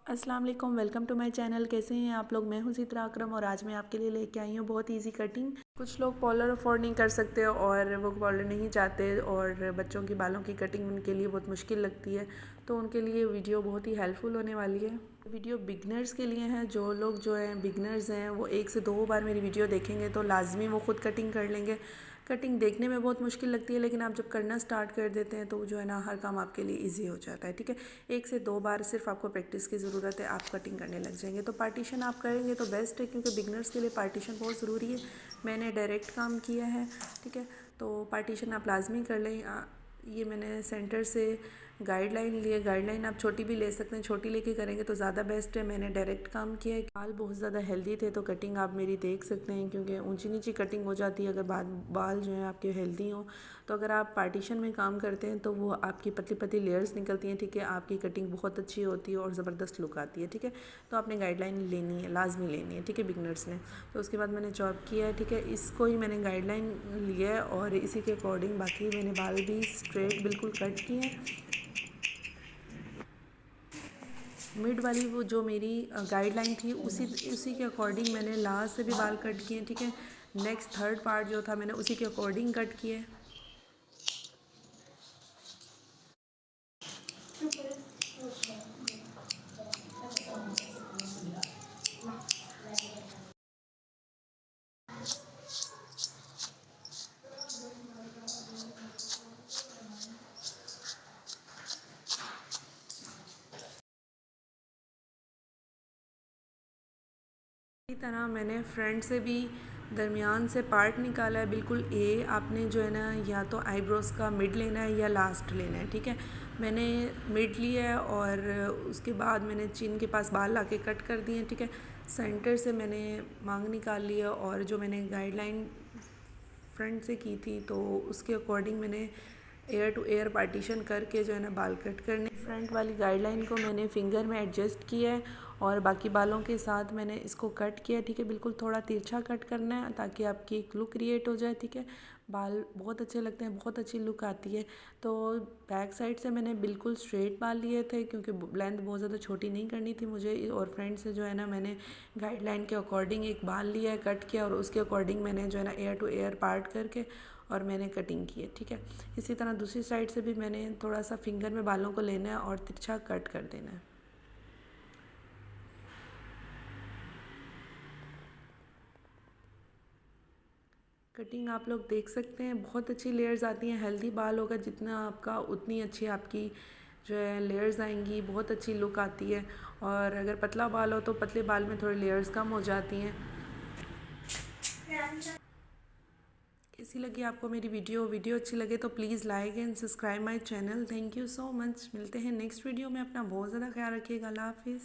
अस्सलाम वालेकुम, welcome to my channel. कैसे हैं आप लोग? मैं हूं चित्रा अकरम और आज मैं आपके लिए लेके आई हूं बहुत इजी कटिंग। कुछ लोग पॉलर अफोर्ड नहीं कर सकते और वो पॉलर नहीं चाहते और बच्चों की बालों की कटिंग उनके लिए बहुत मुश्किल लगती है, तो उनके लिए वीडियो बहुत ही हेल्पफुल होने वाली है। वीडियो बिगनर्स के लिए है। जो लोग जो हैं बिगनर्स हैं वो 1 से 2 बार मेरी वीडियो देखेंगे तो लाजमी वो खुद कटिंग कर लेंगे। कटिंग देखने में बहुत मुश्किल लगती है, लेकिन आप जब करना स्टार्ट कर देते हैं तो जो है ना हर काम आपके लिए इजी हो जाता है। ठीक है, 1 से 2 बार सिर्फ आपको प्रैक्टिस की ज़रूरत है, आप कटिंग करने लग जाएंगे। तो पार्टीशन आप करेंगे तो बेस्ट है, क्योंकि बिगनर्स के लिए पार्टीशन बहुत ज़रूरी है। मैंने डायरेक्ट काम किया है, ठीक है, तो पार्टीशन आप लाजमी कर लें। ये मैंने सेंटर से गाइडलाइन लिए। गाइडलाइन आप छोटी भी ले सकते हैं, छोटी लेके करेंगे तो ज़्यादा बेस्ट है। मैंने डायरेक्ट काम किया है। बाल बहुत ज़्यादा हेल्दी थे तो कटिंग आप मेरी देख सकते हैं, क्योंकि ऊंची नीची कटिंग हो जाती है अगर बाल जो है आपके हेल्दी हों। तो अगर आप पार्टीशन में काम करते हैं तो वो आपकी पतली पतली लेयर्स निकलती हैं, ठीक है, आपकी कटिंग बहुत अच्छी होती है और ज़बरदस्त लुक आती है। ठीक है, तो आपने गाइडलाइन लेनी है, लाजमी लेनी है, ठीक है, बिगनर्स ने। तो उसके बाद मैंने चॉप किया है, ठीक है, इसको ही मैंने गाइडलाइन लिया है और इसी के अकॉर्डिंग बाकी मैंने बाल भी स्ट्रेट बिल्कुल कट किए हैं। मिड वाली वो जो मेरी गाइडलाइन थी उसी उसी के अकॉर्डिंग मैंने लास्ट से भी बाल कट किए, ठीक है। नेक्स्ट थर्ड पार्ट जो था मैंने उसी के अकॉर्डिंग कट किए। इसी तरह मैंने फ्रंट से भी दरमियान से पार्ट निकाला है, बिल्कुल ए। आपने जो है ना या तो आईब्रोज़ का मिड लेना है या लास्ट लेना है, ठीक है। मैंने मिड लिया है और उसके बाद मैंने चिन के पास बाल लाके कट कर दिए, ठीक है। सेंटर से मैंने मांग निकाल लिया और जो मैंने गाइडलाइन फ्रंट से की थी तो उसके अकॉर्डिंग मैंने एयर टू एयर पार्टीशन करके जो है ना बाल कट करने। फ्रंट वाली गाइडलाइन को मैंने फिंगर में एडजस्ट किया है और बाकी बालों के साथ मैंने इसको कट किया, ठीक है। बिल्कुल थोड़ा तिरछा कट करना है ताकि आपकी एक लुक क्रिएट हो जाए, ठीक है। बाल बहुत अच्छे लगते हैं, बहुत अच्छी लुक आती है। तो बैक साइड से मैंने बिल्कुल स्ट्रेट बाल लिए थे, क्योंकि लेंथ बहुत ज़्यादा छोटी नहीं करनी थी मुझे। और फ्रंट से जो है ना मैंने गाइडलाइन के अकॉर्डिंग एक बाल लिया है, कट किया और उसके अकॉर्डिंग मैंने जो है ना एयर टू एयर पार्ट करके और मैंने कटिंग की है, ठीक है। इसी तरह दूसरी साइड से भी मैंने थोड़ा सा फिंगर में बालों को लेना है और तिरछा कट कर देना है। कटिंग आप लोग देख सकते हैं, बहुत अच्छी लेयर्स आती हैं। हेल्दी बाल होगा जितना आपका उतनी अच्छी आपकी जो है लेयर्स आएंगी, बहुत अच्छी लुक आती है। और अगर पतला बाल हो तो पतले बाल में थोड़ी लेयर्स कम हो जाती हैं। कैसी लगी आपको मेरी वीडियो अच्छी लगे तो please like and subscribe my channel. Thank you so much. मिलते हैं नेक्स्ट वीडियो में। अपना बहुत ज़्यादा ख्याल रखिएगा। अल्लाह हाफिज़।